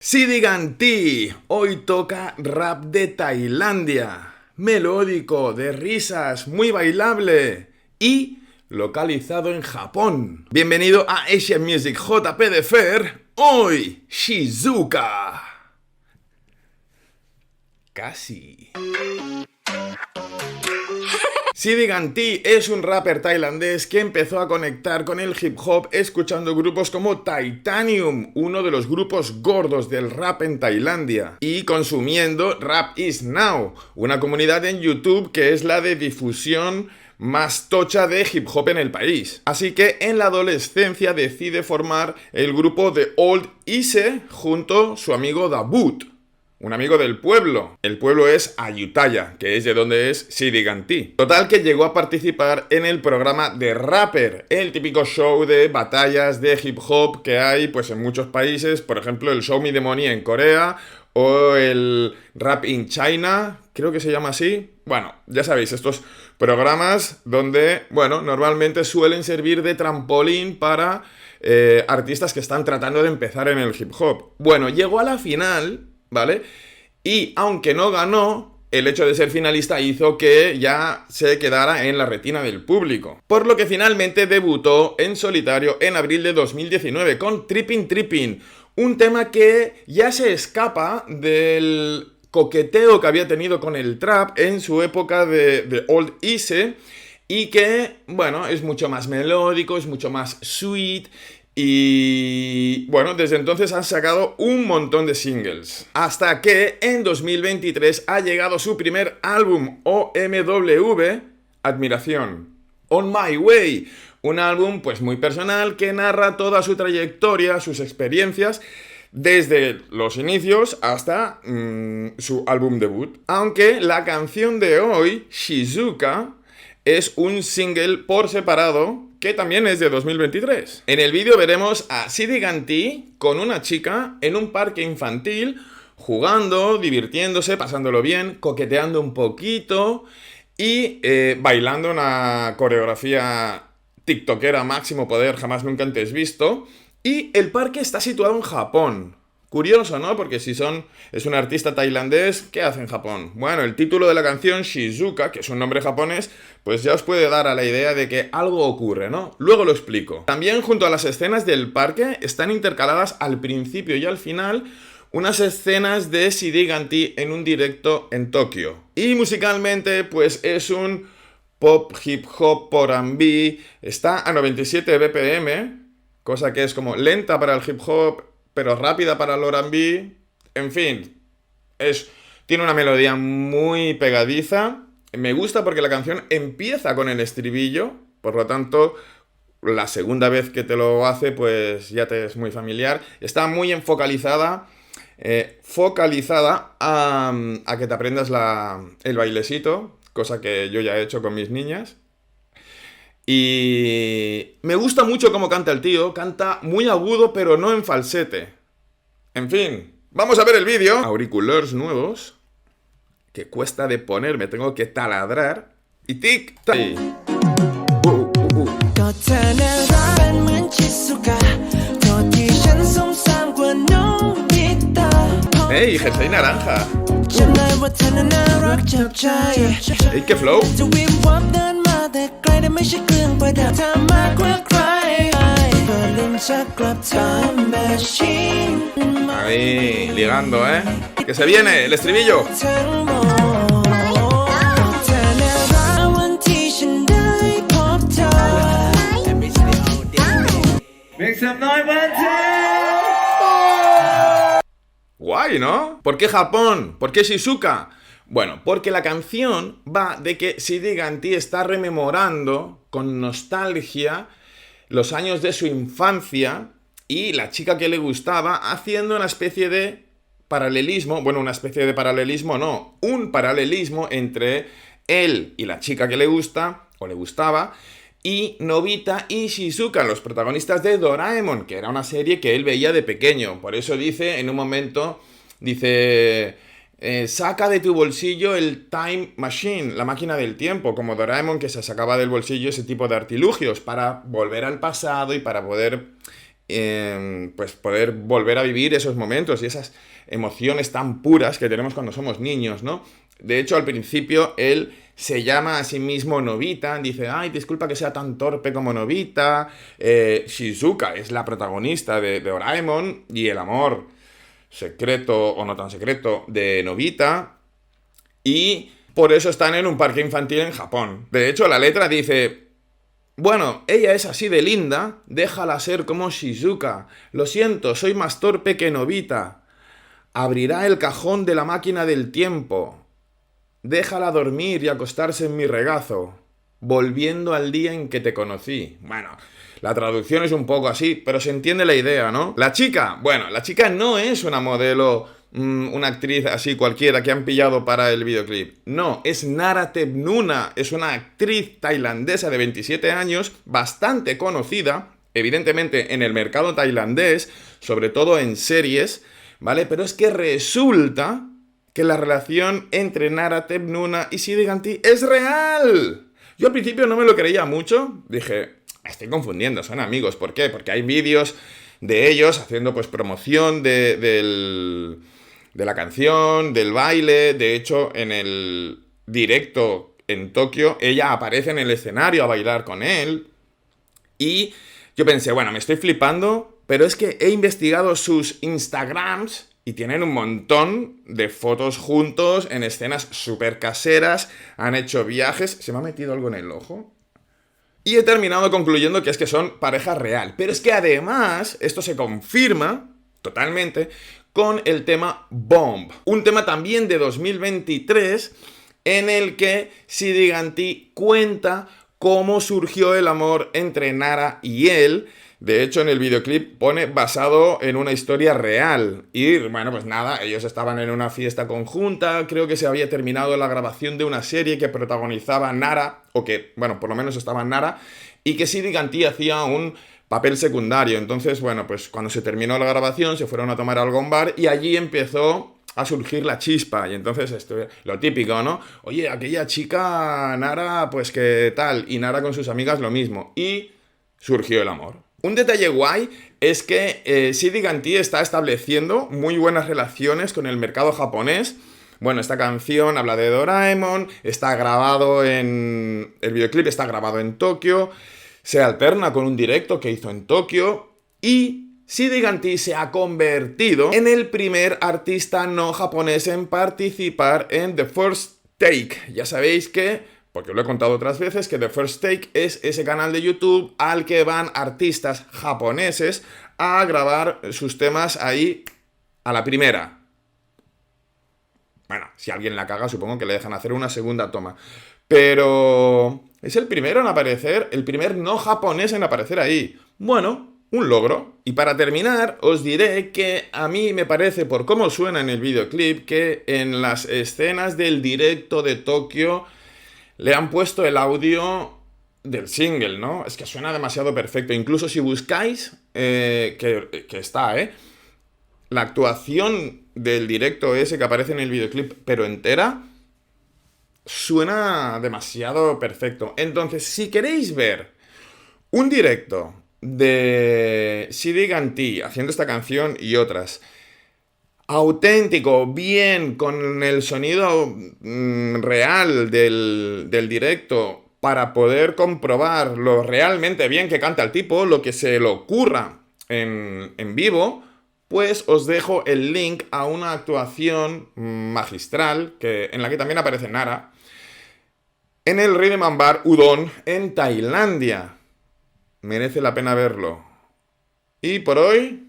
Sidi Ganti, hoy toca rap de Tailandia, melódico, de risas, muy bailable y localizado en Japón. Bienvenido a Asian Music JP de Fer, hoy Shizuka. Casi. Sidi Ganti es un rapper tailandés que empezó a conectar con el hip hop escuchando grupos como Titanium, uno de los grupos gordos del rap en Tailandia, y consumiendo Rap Is Now, una comunidad en YouTube que es la de difusión más tocha de hip hop en el país. Así que en la adolescencia decide formar el grupo The Old Ise junto a su amigo Dabut, un amigo del pueblo. El pueblo es Ayutthaya, que es de donde es Sidi Ganti. Total que llegó a participar en el programa de Rapper, el típico show de batallas de hip hop que hay pues en muchos países, por ejemplo el Show Me the Money en Corea o el Rap in China, creo que se llama así. Bueno, ya sabéis, estos programas donde, bueno, normalmente suelen servir de trampolín para artistas que están tratando de empezar en el hip hop. Bueno, llegó a la final, ¿vale? Y aunque no ganó, el hecho de ser finalista hizo que ya se quedara en la retina del público. Por lo que finalmente debutó en solitario en abril de 2019 con Trippin' Trippin', un tema que ya se escapa del coqueteo que había tenido con el trap en su época de Old Ise y que, bueno, es mucho más melódico, es mucho más sweet. Y bueno, desde entonces han sacado un montón de singles. Hasta que en 2023 ha llegado su primer álbum, OMW, Admiración, On My Way. Un álbum pues muy personal que narra toda su trayectoria, sus experiencias, desde los inicios hasta su álbum debut. Aunque la canción de hoy, Shizuka, es un single por separado que también es de 2023. En el vídeo veremos a Sidi Ganti con una chica en un parque infantil, jugando, divirtiéndose, pasándolo bien, coqueteando un poquito y bailando una coreografía tiktokera máximo poder jamás nunca antes visto. Y el parque está situado en Japón. Curioso, ¿no? Porque si es un artista tailandés, ¿qué hace en Japón? Bueno, el título de la canción, Shizuka, que es un nombre japonés, pues ya os puede dar a la idea de que algo ocurre, ¿no? Luego lo explico. También junto a las escenas del parque están intercaladas al principio y al final unas escenas de Sidi Ganti en un directo en Tokio. Y musicalmente, pues es un pop hip hop por R&B, está a 97 BPM, cosa que es como lenta para el hip hop, pero rápida para el R&B. En fin, tiene una melodía muy pegadiza. Me gusta porque la canción empieza con el estribillo, por lo tanto, la segunda vez que te lo hace, pues ya te es muy familiar. Está muy focalizada a que te aprendas el bailecito, cosa que yo ya he hecho con mis niñas. Y me gusta mucho cómo canta el tío, canta muy agudo pero no en falsete. En fin, vamos a ver el vídeo. Auriculares nuevos, que cuesta de poner, me tengo que taladrar. Y tic-tac. ¡Ey, jersey naranja! ¡Ey, qué flow! Ahí, ligando, ¿eh? ¡Que se viene el estribillo! Guay, ¿no? ¿Por qué Japón? ¿Por qué Shizuka? Bueno, porque la canción va de que Sidi Ganti está rememorando con nostalgia los años de su infancia y la chica que le gustaba, haciendo una especie de paralelismo, bueno, una especie de paralelismo no, un paralelismo entre él y la chica que le gusta, o le gustaba, y Nobita y Shizuka, los protagonistas de Doraemon, que era una serie que él veía de pequeño. Por eso dice, en un momento, dice, saca de tu bolsillo el Time Machine, la máquina del tiempo, como Doraemon, que se sacaba del bolsillo ese tipo de artilugios para volver al pasado y para poder pues poder volver a vivir esos momentos y esas emociones tan puras que tenemos cuando somos niños, ¿no? De hecho, al principio él se llama a sí mismo Nobita, dice, ay, disculpa que sea tan torpe como Nobita. Shizuka es la protagonista de Doraemon y el amor secreto o no tan secreto de Nobita. Y por eso están en un parque infantil en Japón. De hecho, la letra dice, bueno, ella es así de linda, déjala ser como Shizuka. Lo siento, soy más torpe que Nobita. Abrirá el cajón de la máquina del tiempo. Déjala dormir y acostarse en mi regazo, volviendo al día en que te conocí. Bueno, la traducción es un poco así, pero se entiende la idea, ¿no? La chica, bueno, la chica no es una modelo, una actriz así cualquiera que han pillado para el videoclip. No, es Nara Tebnuna, es una actriz tailandesa de 27 años, bastante conocida, evidentemente en el mercado tailandés, sobre todo en series, ¿vale? Pero es que resulta que la relación entre Nara Tebnuna y Siddhi es real. Yo al principio no me lo creía mucho, dije, estoy confundiendo, son amigos, ¿por qué? Porque hay vídeos de ellos haciendo pues promoción de la canción, del baile, de hecho en el directo en Tokio ella aparece en el escenario a bailar con él y yo pensé, bueno, me estoy flipando, pero es que he investigado sus Instagrams y tienen un montón de fotos juntos en escenas súper caseras, han hecho viajes, se me ha metido algo en el ojo. Y he terminado concluyendo que es que son pareja real. Pero es que además, esto se confirma totalmente con el tema Bomb. Un tema también de 2023 en el que Siddhi cuenta cómo surgió el amor entre Nara y él. De hecho, en el videoclip pone basado en una historia real. Y bueno, pues nada, ellos estaban en una fiesta conjunta, creo que se había terminado la grabación de una serie que protagonizaba Nara, o que, bueno, por lo menos estaba Nara, y que Siddhi hacía un papel secundario. Entonces, bueno, pues cuando se terminó la grabación se fueron a tomar algo a un bar y allí empezó a surgir la chispa. Y entonces, lo típico, ¿no? Oye, aquella chica, Nara, pues que tal, y Nara con sus amigas lo mismo. Y surgió el amor. Un detalle guay es que Siddhi está estableciendo muy buenas relaciones con el mercado japonés. Bueno, esta canción habla de Doraemon, está grabado en... El videoclip está grabado en Tokio, se alterna con un directo que hizo en Tokio y Siddhi se ha convertido en el primer artista no japonés en participar en The First Take. Ya sabéis que... porque os lo he contado otras veces, que The First Take es ese canal de YouTube al que van artistas japoneses a grabar sus temas ahí a la primera. Bueno, si alguien la caga, supongo que le dejan hacer una segunda toma. Pero es el primero en aparecer, el primer no japonés en aparecer ahí. Bueno, un logro. Y para terminar, os diré que a mí me parece, por cómo suena en el videoclip, que en las escenas del directo de Tokio le han puesto el audio del single, ¿no? Es que suena demasiado perfecto. Incluso si buscáis, que está, la actuación del directo ese que aparece en el videoclip, pero entera, suena demasiado perfecto. Entonces, si queréis ver un directo de Siddhi haciendo esta canción y otras, auténtico, bien, con el sonido real del directo, para poder comprobar lo realmente bien que canta el tipo, lo que se le ocurra en vivo, pues os dejo el link a una actuación magistral, en la que también aparece Nara, en el Rhythm and Bar Udon en Tailandia. Merece la pena verlo. Y por hoy...